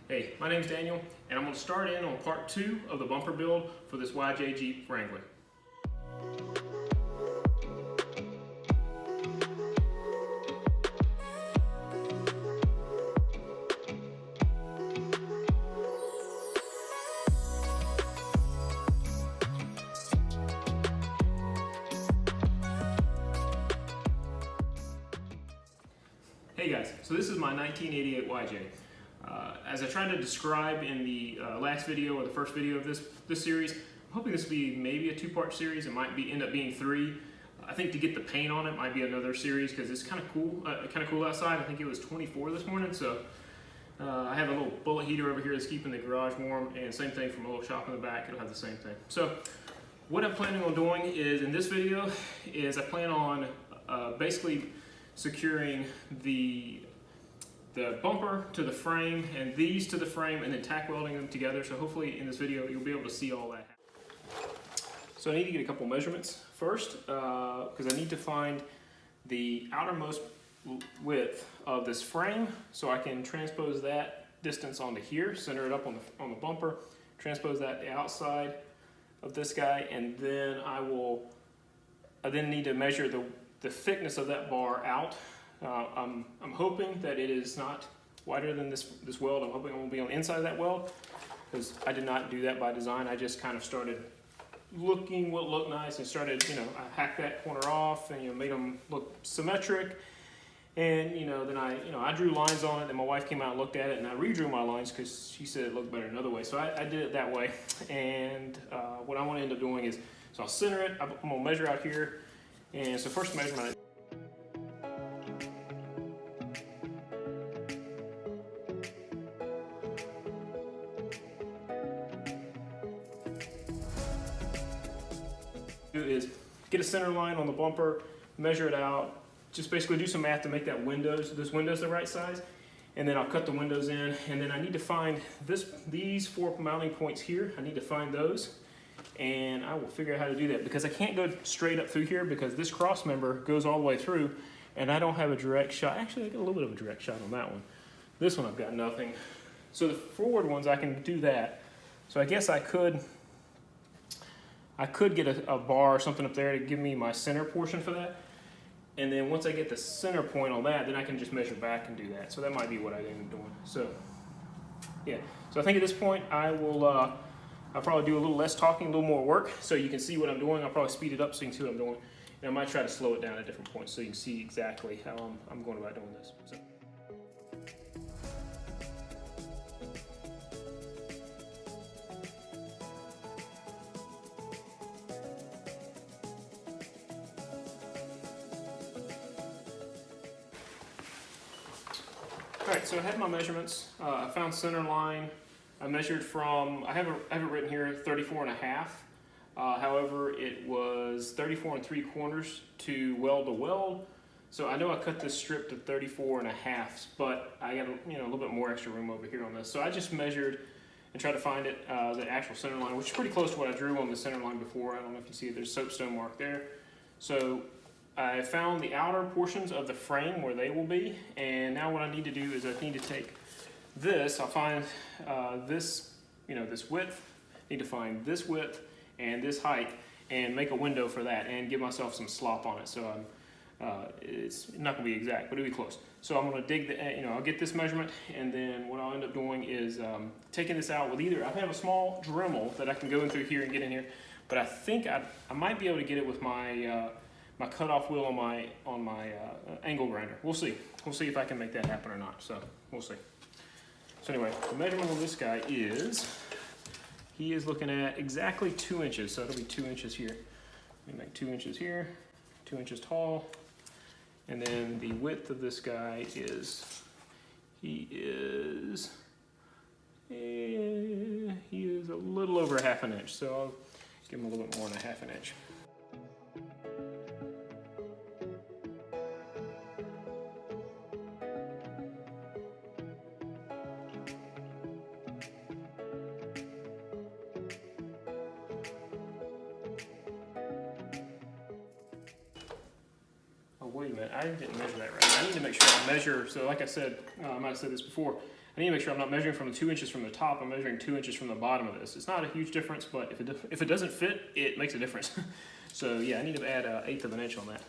Hey, my name's Daniel, and I'm going to start in on part 2 of the bumper build for this YJ Jeep Wrangler. Hey guys, so this is my 1988 YJ. As I tried to describe in the last video or the first video of this series, I'm hoping this will be maybe a 2-part series. It might end up being 3. I think to get the paint on it might be another series because it's kind of cool outside. I think it was 24 this morning, so I have a little bullet heater over here that's keeping the garage warm, and same thing from a little shop in the back. It'll have the same thing. So what I'm planning on doing is in this video is I plan on basically securing the bumper to the frame and these to the frame, and then tack welding them together. So hopefully in this video you'll be able to see all that. So I need to get a couple measurements first because I need to find the outermost width of this frame so I can transpose that distance onto here, center it up on the bumper, transpose that the outside of this guy, and then I then need to measure the thickness of that bar out. I'm hoping that it is not wider than this weld. I'm hoping it won't be on the inside of that weld, because I did not do that by design. I just kind of started looking what looked nice and started, I hacked that corner off and made them look symmetric. And then I drew lines on it. Then my wife came out and looked at it, and I redrew my lines because she said it looked better another way. So I did it that way. And what I want to end up doing is, so I'll center it. I'm gonna measure out here. And so first measurement. Is get a center line on the bumper, measure it out, just basically do some math to make that those windows the right size, and then I'll cut the windows in, and then I need to find these 4 mounting points here. I need to find those, and I will figure out how to do that because I can't go straight up through here because this cross member goes all the way through, and I don't have a direct shot. Actually, I got a little bit of a direct shot on that one. This one I've got nothing. So the forward ones I can do that. So I guess I could get a bar or something up there to give me my center portion for that. And then once I get the center point on that, then I can just measure back and do that. So that might be what I end up doing. So yeah, so I think at this point I'll probably do a little less talking, a little more work so you can see what I'm doing. I'll probably speed it up so you can see what I'm doing. And I might try to slow it down at different points so you can see exactly how I'm going about doing this. So. All right, so I had my measurements. I found center line. I measured from, I have it written here, 34.5. However, it was 34 3/4 to weld. So I know I cut this strip to 34.5, but I got a little bit more extra room over here on this. So I just measured and tried to find it, the actual center line, which is pretty close to what I drew on the center line before. I don't know if you see it, there's a soapstone mark there. So I found the outer portions of the frame where they will be, and now what I need to do is I need to take this, I'll find this, this width, need to find this width and this height and make a window for that and give myself some slop on it. So it's not gonna be exact, but it'll be close. So I'm gonna dig I'll get this measurement, and then what I'll end up doing is taking this out with I have a small Dremel that I can go in through here and get in here, but I think I might be able to get it with my my cutoff wheel on my angle grinder. We'll see. We'll see if I can make that happen or not. So we'll see. So anyway, the measurement of this guy he is looking at exactly 2 inches. So it'll be 2 inches here. Let me make 2 inches here, 2 inches tall. And then the width of this guy he is a little over 1/2 inch. So I'll give him a little bit more than 1/2 inch. Wait a minute, I didn't measure that right. I need to make sure I measure, so like I said, I might have said this before, I need to make sure I'm not measuring from the 2 inches from the top, I'm measuring 2 inches from the bottom of this. It's not a huge difference, but if it doesn't fit, it makes a difference. So yeah, I need to add 1/8 of an inch on that.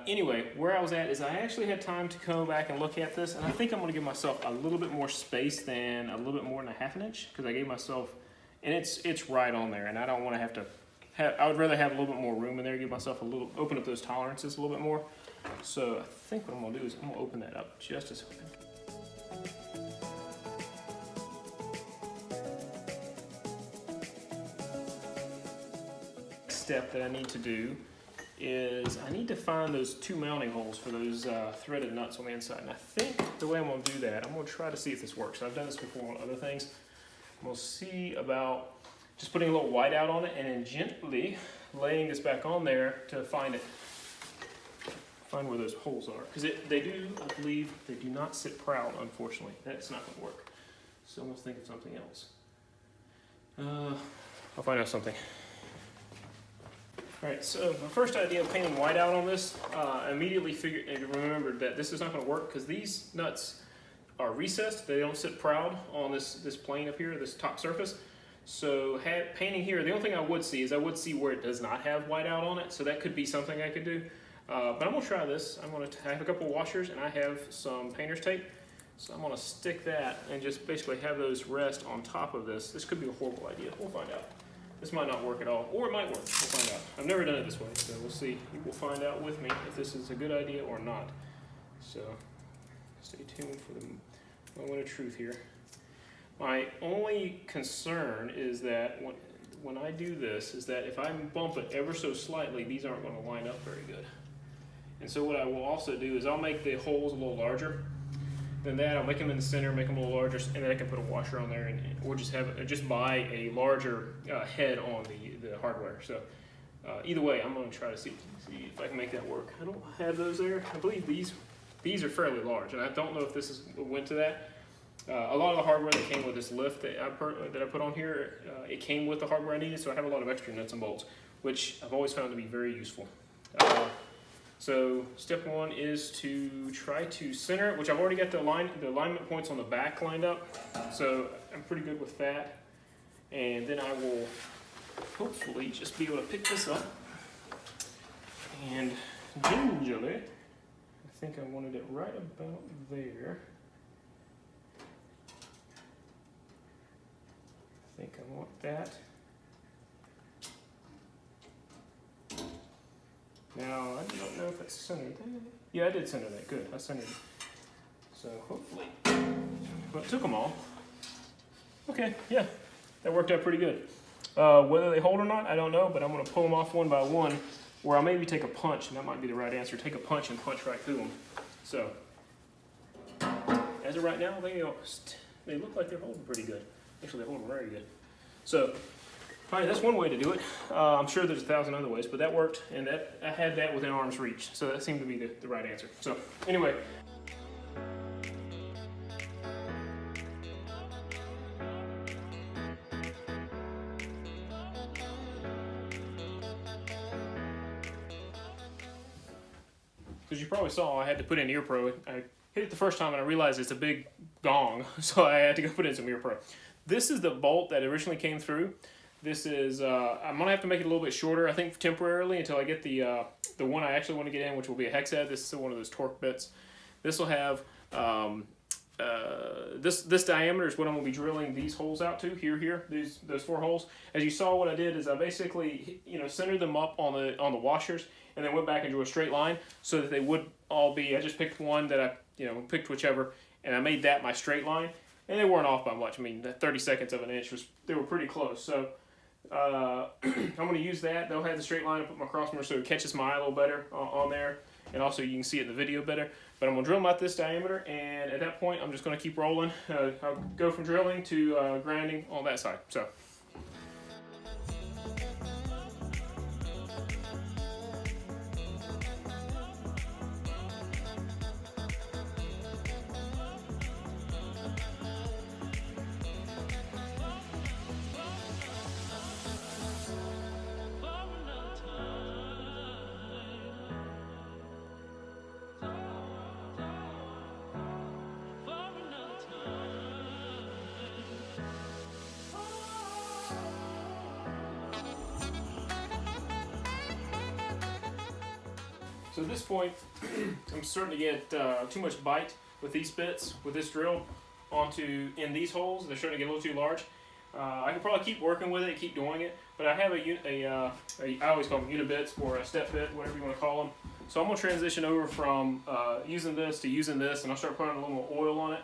Anyway, where I was at is I actually had time to go back and look at this, and I think I'm going to give myself a little bit more space than a little bit more than 1/2 inch, because I gave myself, and it's right on there, and I don't want to have to have, I would rather have a little bit more room in there, give myself a little, open up those tolerances a little bit more. So I think what I'm going to do is I'm going to open that up just a second. Next step that I need to do is I need to find those 2 mounting holes for those threaded nuts on the inside. And I think the way I'm going to do that, I'm going to try to see if this works. I've done this before on other things. I'm going to see about just putting a little white out on it and then gently laying this back on there to find where those holes are. Because they do, I believe, they do not sit proud, unfortunately. That's not going to work. So I'm going to think of something else. I'll find out something. Alright, so my first idea of painting white out on this, I immediately remembered that this is not going to work because these nuts are recessed. They don't sit proud on this plane up here, this top surface. So painting here, the only thing I would see is I would see where it does not have white out on it. So that could be something I could do. But I'm going to try this. I have a couple washers and I have some painter's tape. So I'm going to stick that and just basically have those rest on top of this. This could be a horrible idea. We'll find out. This might not work at all, or it might work. We'll find out. I've never done it this way, so we'll see. You will find out with me if this is a good idea or not. So stay tuned for the moment of truth here. My only concern is that when I do this, is that if I bump it ever so slightly, these aren't going to line up very good. And so what I will also do is I'll make the holes a little larger than that. I'll make them in the center, make them a little larger, and then I can put a washer on there, or just buy a larger head on the hardware. So either way, I'm going to try to see if I can make that work. I don't have those there. I believe these are fairly large, and I don't know if this went to that. A lot of the hardware that came with this lift that I put on here, it came with the hardware I needed, so I have a lot of extra nuts and bolts, which I've always found to be very useful. So step one is to try to center it, which I've already got the alignment points on the back lined up, so I'm pretty good with that. And then I will hopefully just be able to pick this up, and gingerly, I think I wanted it right about there. I think I want that. Now, I don't know if it's centered. Yeah, I did center that. Good, I centered it. So hopefully, well, it took them all. Okay, yeah, that worked out pretty good. Whether they hold or not, I don't know, but I'm going to pull them off one by one, or I'll maybe take a punch, and that might be the right answer. Take a punch and punch right through them. So, as of right now, they look like they're holding pretty good. Actually, they're holding very good. So, all right, that's one way to do it. I'm sure there's 1,000 other ways, but that worked, and I had that within arm's reach, so that seemed to be the right answer. So, anyway. As you probably saw, I had to put in Ear Pro. I hit it the first time and I realized it's a big gong, so I had to go put in some Ear Pro. This is the bolt that originally came through. This is, I'm going to have to make it a little bit shorter, I think temporarily, until I get the one I actually want to get in, which will be a hex head. This is still one of those torque bits. This will have, this diameter is what I'm going to be drilling these holes out to, here, those 4 holes. As you saw, what I did is I basically, centered them up on the washers, and then went back and drew a straight line so that they would all be, I just picked one that I, picked whichever, and I made that my straight line, and they weren't off by much. I mean, 30 seconds of an inch, they were pretty close. So I'm going to use that. They'll have the straight line and put my crossmember so it catches my eye a little better on there, and also you can see it in the video better. But I'm going to drill them out this diameter, and at that point I'm just going to keep rolling. I'll go from drilling to grinding on that side. So. So at this point, I'm starting to get too much bite with these bits, with this drill, in these holes. They're starting to get a little too large. I can probably keep working with it, keep doing it, but I have I always call them unibits or a step bit, whatever you want to call them. So I'm going to transition over from using this to using this, and I'll start putting a little more oil on it.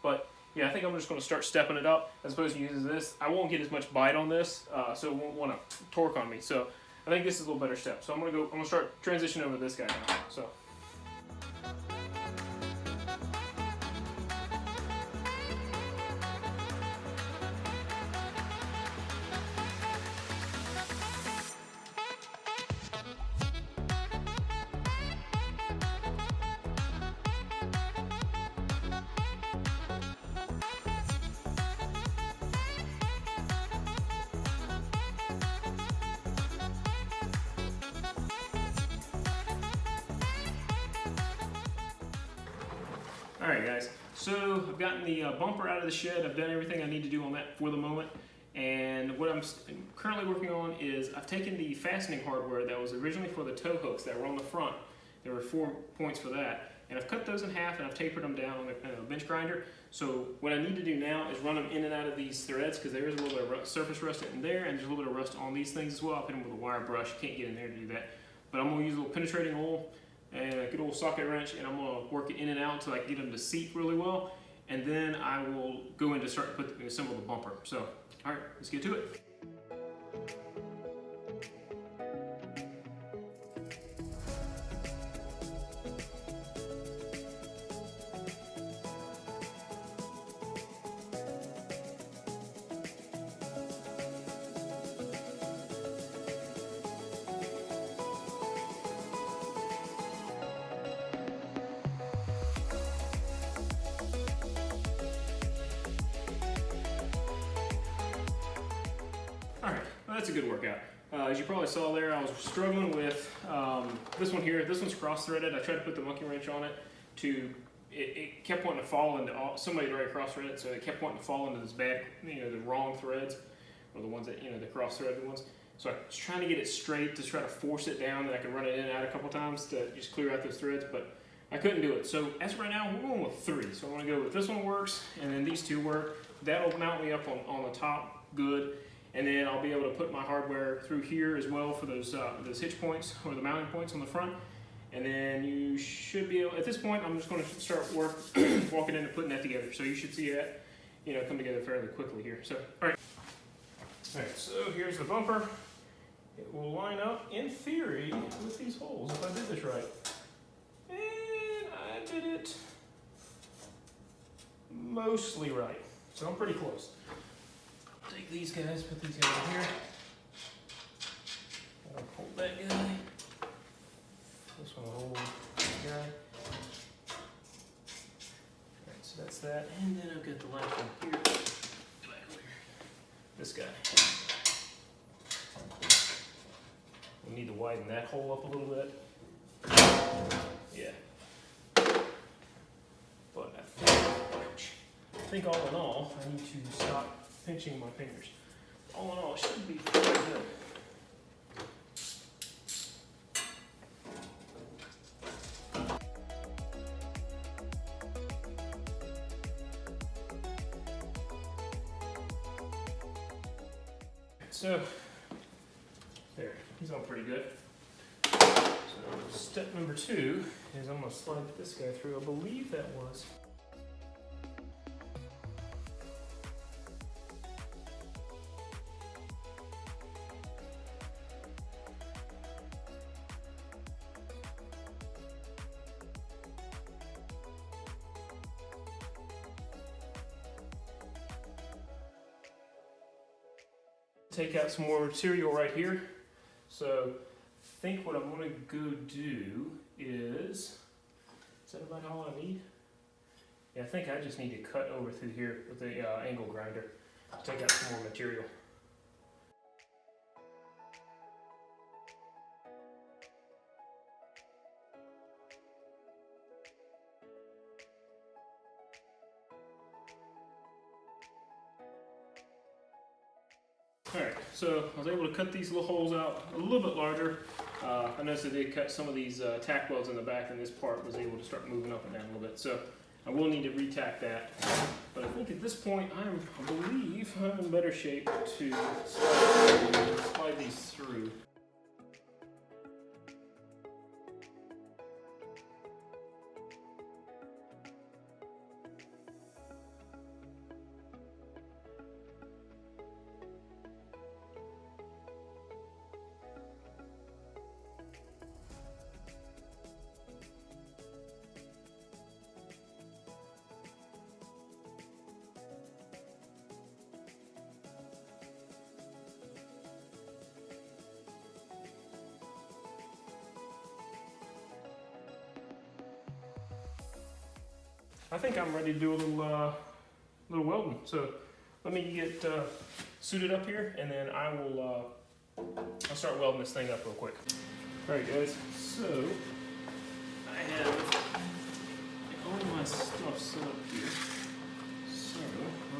But yeah, I think I'm just going to start stepping it up as opposed to using this. I won't get as much bite on this, so it won't want to torque on me. So I think this is a little better step. So I'm going to start transitioning over to this guy now. So. Alright guys, so I've gotten the bumper out of the shed. I've done everything I need to do on that for the moment. And what I'm currently working on is I've taken the fastening hardware that was originally for the tow hooks that were on the front. There were 4 points for that. And I've cut those in half and I've tapered them down on a bench grinder. So what I need to do now is run them in and out of these threads because there is a little bit of surface rust in there and there's a little bit of rust on these things as well. I'll hit them with a wire brush. Can't get in there to do that. But I'm going to use a little penetrating oil and a good old socket wrench, and I'm going to work it in and out until I can get them to seat really well, and then I will go in to start to assemble the bumper. So, alright, let's get to it. Alright, well, that's a good workout. As you probably saw there, I was struggling with this one here. This one's cross-threaded. I tried to put the monkey wrench on it it kept wanting to fall into, somebody already cross-threaded, so it kept wanting to fall into this bad, the wrong threads, or the ones that, the cross-threaded ones. So I was trying to get it straight to try to force it down, that I could run it in and out a couple times to just clear out those threads, but I couldn't do it. So as of right now, we're going with 3. So I'm going to go with this one works, and then these 2 work. That'll mount me up on the top good. And then I'll be able to put my hardware through here as well for those hitch points or the mounting points on the front. And then you should be able, at this point, I'm just going to start walking in and putting that together. So you should see that, come together fairly quickly here. So, all right, so here's the bumper. It will line up, in theory, with these holes if I did this right. And I did it mostly right. So I'm pretty close. Take these guys, put these guys in here. I'll hold that guy. This one will hold that guy. Alright, so that's that. And then I've got the last one here. Back over here. This guy. We need to widen that hole up a little bit. Yeah. But I think all in all, I need to stop pinching my fingers. All in all, it should be pretty good. So, there, he's on pretty good. So, step number 2 is I'm going to slide this guy through. I believe that was. Take out some more material right here. So I think what I'm going to go do is that about all I need? Yeah, I think I just need to cut over through here with the angle grinder to take out some more material. Alright, so I was able to cut these little holes out a little bit larger. I noticed that they cut some of these tack welds in the back, and this part was able to start moving up and down a little bit. So I will need to re-tack that. But I think at this point, I believe I'm in better shape to slide these through. I think I'm ready to do a little welding. So let me get suited up here, and then I'll start welding this thing up real quick. All right, guys. So I have all my stuff set up here. So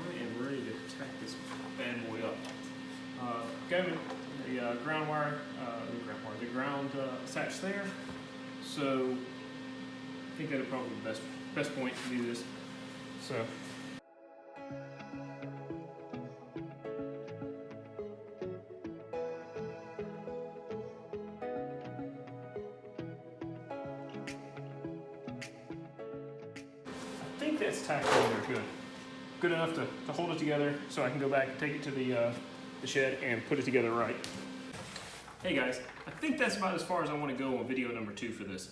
I am ready to tack this bad boy up. Got the ground wire, the ground attached there. So I think that'll probably be the best point to do this. So I think that's tacked in there good enough to hold it together, so I can go back and take it to the shed and put it together right. Hey guys, I think that's about as far as I want to go on video number 2 for this.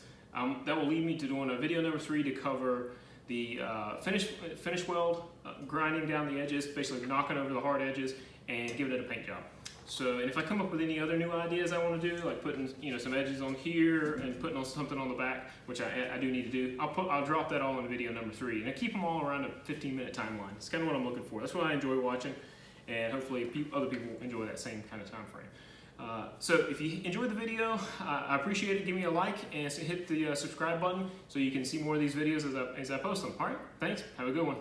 That will lead me to doing a video number 3 to cover the finish weld, grinding down the edges, basically knocking over the hard edges, and giving it a paint job. So, and if I come up with any other new ideas I want to do, like putting some edges on here and putting on something on the back, which I do need to do, I'll drop that all in video number 3, and I keep them all around a 15-minute timeline. It's kind of what I'm looking for. That's what I enjoy watching, and hopefully other people enjoy that same kind of time frame. So if you enjoyed the video, I appreciate it. Give me a like and hit the subscribe button so you can see more of these videos as I post them. All right, thanks. Have a good one.